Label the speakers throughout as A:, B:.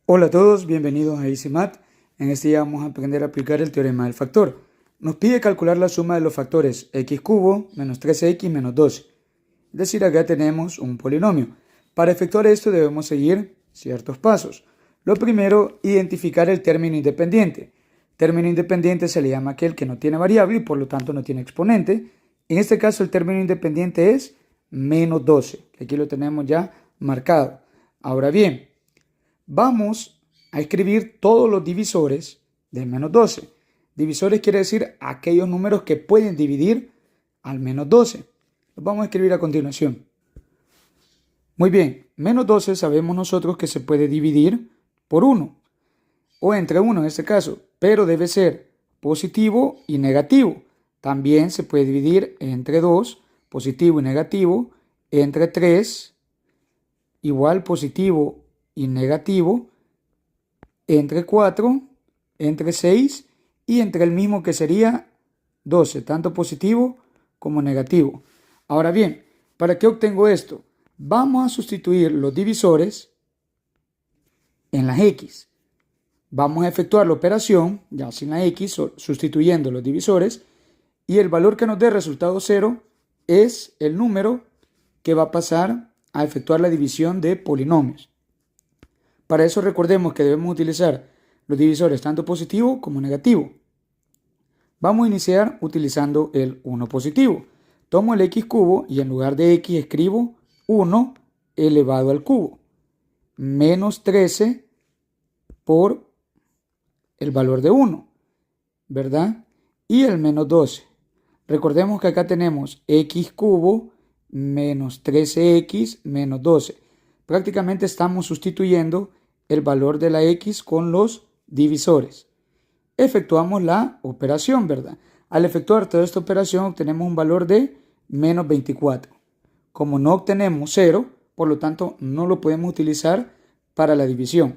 A: Hola a todos, bienvenidos a Easy Math. En este día vamos a aprender a aplicar el teorema del factor. Nos pide calcular la suma de los factores x cubo menos 13x menos 12. Es decir, acá tenemos un polinomio. Para efectuar esto debemos seguir ciertos pasos. Lo primero, identificar el término independiente. Término independiente se le llama aquel que no tiene variable y por lo tanto no tiene exponente. En este caso el término independiente es menos 12, que aquí lo tenemos ya marcado. Ahora bien, vamos a escribir todos los divisores de menos 12. Divisores quiere decir aquellos números que pueden dividir al menos 12. Los vamos a escribir a continuación. Muy bien, menos 12 sabemos nosotros que se puede dividir por 1, o entre 1 en este caso, pero debe ser positivo y negativo. También se puede dividir entre 2, positivo y negativo, entre 3, igual positivo y negativo, entre 4, entre 6 y entre el mismo que sería 12, tanto positivo como negativo. Ahora bien, ¿para qué obtengo esto? Vamos a sustituir los divisores en las x. Vamos a efectuar la operación, ya sin la x, sustituyendo los divisores, y el valor que nos dé resultado 0 es el número que va a pasar a efectuar la división de polinomios. Para eso recordemos que debemos utilizar los divisores tanto positivo como negativo. Vamos a iniciar utilizando el 1 positivo. Tomo el x cubo y en lugar de x escribo 1 elevado al cubo. Menos 13 por el valor de 1, ¿verdad? Y el menos 12. Recordemos que acá tenemos x cubo menos 13x menos 12. Prácticamente estamos sustituyendo el valor de la x con los divisores. Efectuamos la operación, ¿verdad? Al efectuar toda esta operación obtenemos un valor de menos 24. Como no obtenemos 0, por lo tanto no lo podemos utilizar para la división.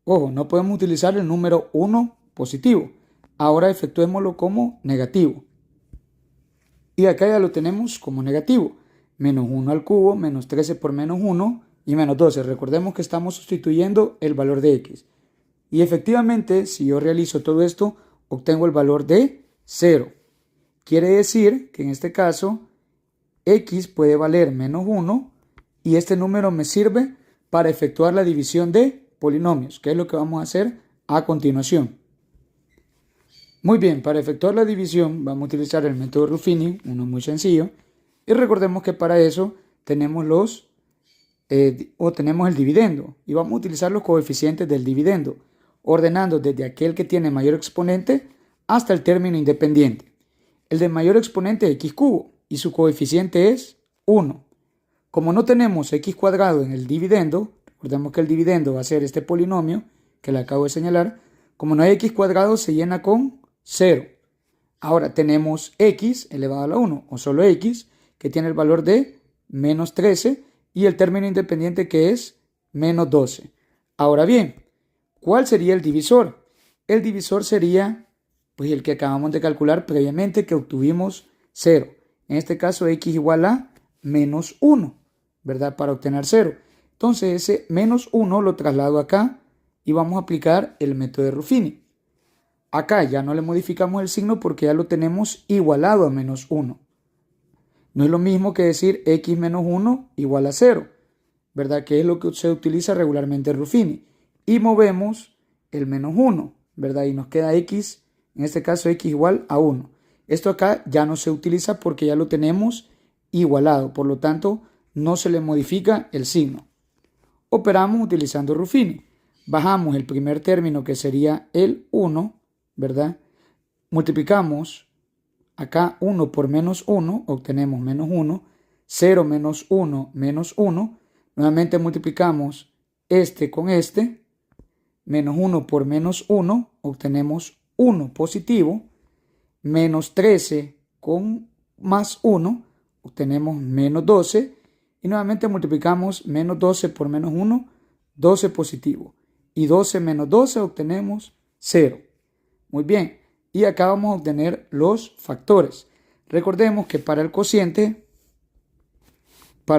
A: Ojo, no podemos utilizar el número 1 positivo. Ahora efectuémoslo como negativo. Y acá ya lo tenemos como negativo. Menos 1 al cubo, menos 13 por menos 1 y menos 12. Recordemos que estamos sustituyendo el valor de x. Y efectivamente, si yo realizo todo esto, obtengo el valor de 0. Quiere decir que en este caso, x puede valer menos 1 y este número me sirve para efectuar la división de polinomios, que es lo que vamos a hacer a continuación. Muy bien, para efectuar la división vamos a utilizar el método Ruffini, uno muy sencillo. Y recordemos que para eso tenemos tenemos el dividendo y vamos a utilizar los coeficientes del dividendo, ordenando desde aquel que tiene mayor exponente hasta el término independiente. El de mayor exponente es x cubo y su coeficiente es 1. Como no tenemos x cuadrado en el dividendo, recordemos que el dividendo va a ser este polinomio que le acabo de señalar, como no hay x cuadrado se llena con 0. Ahora tenemos x elevado a la 1 o solo x que tiene el valor de menos 13 y el término independiente que es menos 12. Ahora bien, ¿cuál sería el divisor? El divisor sería pues el que acabamos de calcular previamente que obtuvimos 0. En este caso x igual a menos 1, ¿verdad? Para obtener 0. Entonces ese menos 1 lo traslado acá y vamos a aplicar el método de Ruffini. Acá ya no le modificamos el signo porque ya lo tenemos igualado a menos 1. No es lo mismo que decir x menos 1 igual a 0, ¿verdad? Que es lo que se utiliza regularmente en Ruffini. Y movemos el menos 1, ¿verdad? Y nos queda x, en este caso x igual a 1. Esto acá ya no se utiliza porque ya lo tenemos igualado, por lo tanto no se le modifica el signo. Operamos utilizando Ruffini. Bajamos el primer término que sería el 1, ¿verdad? Multiplicamos acá 1 por menos 1, obtenemos menos 1, 0 menos 1 menos 1, nuevamente multiplicamos este con este, menos 1 por menos 1, obtenemos 1 positivo, menos 13 con más 1, obtenemos menos 12, y nuevamente multiplicamos menos 12 por menos 1, 12 positivo, y 12 menos 12 obtenemos 0. Muy bien. Y acá vamos a obtener los factores. Recordemos que para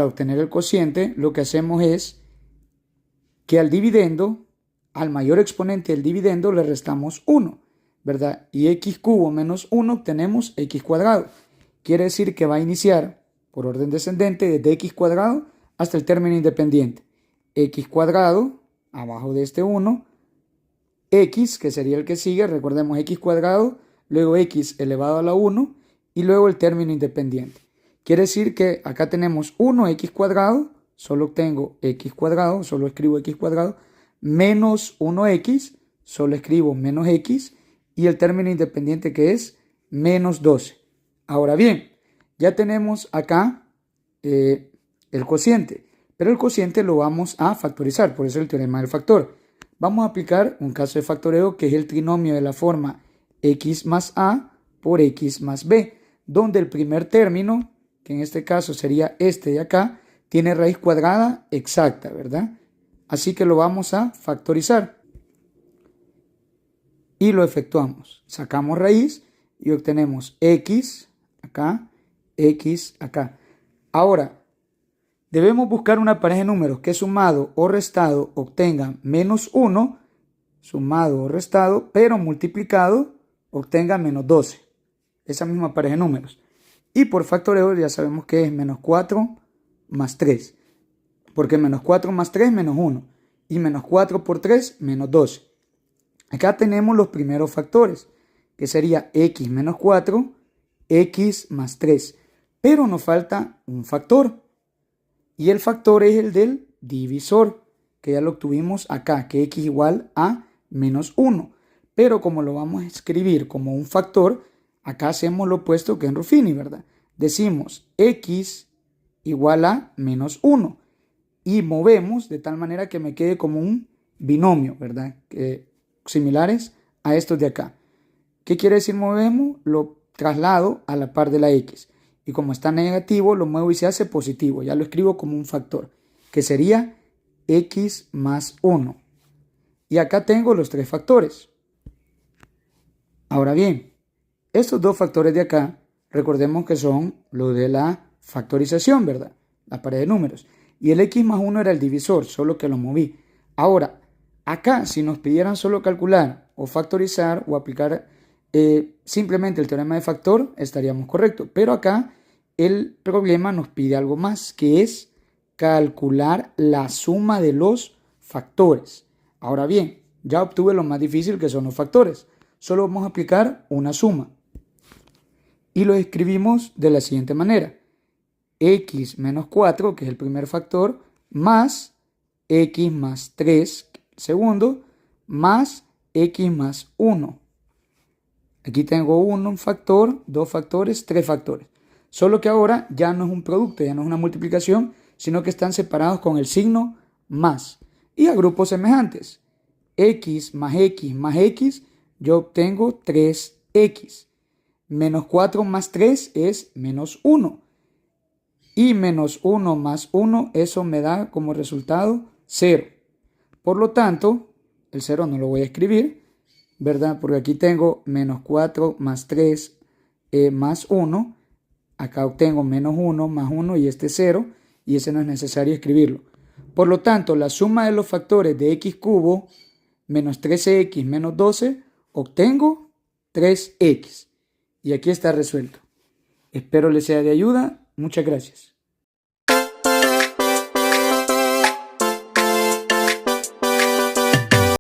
A: obtener el cociente, lo que hacemos es que al dividendo al mayor exponente del dividendo le restamos 1, ¿verdad? Y x cubo menos 1 obtenemos x cuadrado. Quiere decir que va a iniciar por orden descendente desde x cuadrado hasta el término independiente. X cuadrado, abajo de este 1, x, que sería el que sigue, recordemos x cuadrado, luego x elevado a la 1 y luego el término independiente. Quiere decir que acá tenemos 1x cuadrado, solo obtengo x cuadrado, solo escribo x cuadrado, menos 1x, solo escribo menos x, y el término independiente que es menos 12. Ahora bien, ya tenemos acá el cociente, pero el cociente lo vamos a factorizar, por eso el teorema del factor. Vamos a aplicar un caso de factoreo que es el trinomio de la forma x más a por x más b, donde el primer término, que en este caso sería este de acá, tiene raíz cuadrada exacta, ¿verdad? Así que lo vamos a factorizar y lo efectuamos. Sacamos raíz y obtenemos x acá, x acá. Ahora, debemos buscar una pareja de números que sumado o restado obtenga menos 1, sumado o restado, pero multiplicado obtenga menos 12. Esa misma pareja de números. Y por factoreo ya sabemos que es menos 4 más 3. Porque menos 4 más 3 menos 1. Y menos 4 por 3 menos 12. Acá tenemos los primeros factores, que sería x menos 4, x más 3. Pero nos falta un factor. Y el factor es el del divisor, que ya lo obtuvimos acá, que x igual a menos 1. Pero como lo vamos a escribir como un factor, acá hacemos lo opuesto que en Ruffini, ¿verdad? Decimos x igual a menos 1 y movemos de tal manera que me quede como un binomio, ¿verdad? Similares a estos de acá. ¿Qué quiere decir movemos? Lo traslado a la par de la x. Y como está negativo, lo muevo y se hace positivo. Ya lo escribo como un factor, que sería x más 1. Y acá tengo los tres factores. Ahora bien, estos dos factores de acá, recordemos que son los de la factorización, ¿verdad? La pared de números. Y el x más 1 era el divisor, solo que lo moví. Ahora, acá, si nos pidieran solo calcular o factorizar o aplicar simplemente el teorema de factor, estaríamos correctos. Pero acá el problema nos pide algo más, que es calcular la suma de los factores. Ahora bien, ya obtuve lo más difícil, que son los factores. Solo vamos a aplicar una suma. Y lo escribimos de la siguiente manera. X menos 4, que es el primer factor, más x más 3, segundo, más x más 1. Aquí tengo un factor, dos factores, tres factores. Solo que ahora ya no es un producto, ya no es una multiplicación, sino que están separados con el signo más. Y a grupos semejantes. X más x, yo obtengo 3x. Menos 4 más 3 es menos 1. Y menos 1 más 1, eso me da como resultado 0. Por lo tanto, el 0 no lo voy a escribir, ¿verdad? Porque aquí tengo menos 4 más 3 más 1. Acá obtengo menos 1 más 1 y este 0. Y ese no es necesario escribirlo. Por lo tanto, la suma de los factores de x cubo menos 13x menos 12, obtengo 3x. Y aquí está resuelto. Espero les sea de ayuda. Muchas gracias.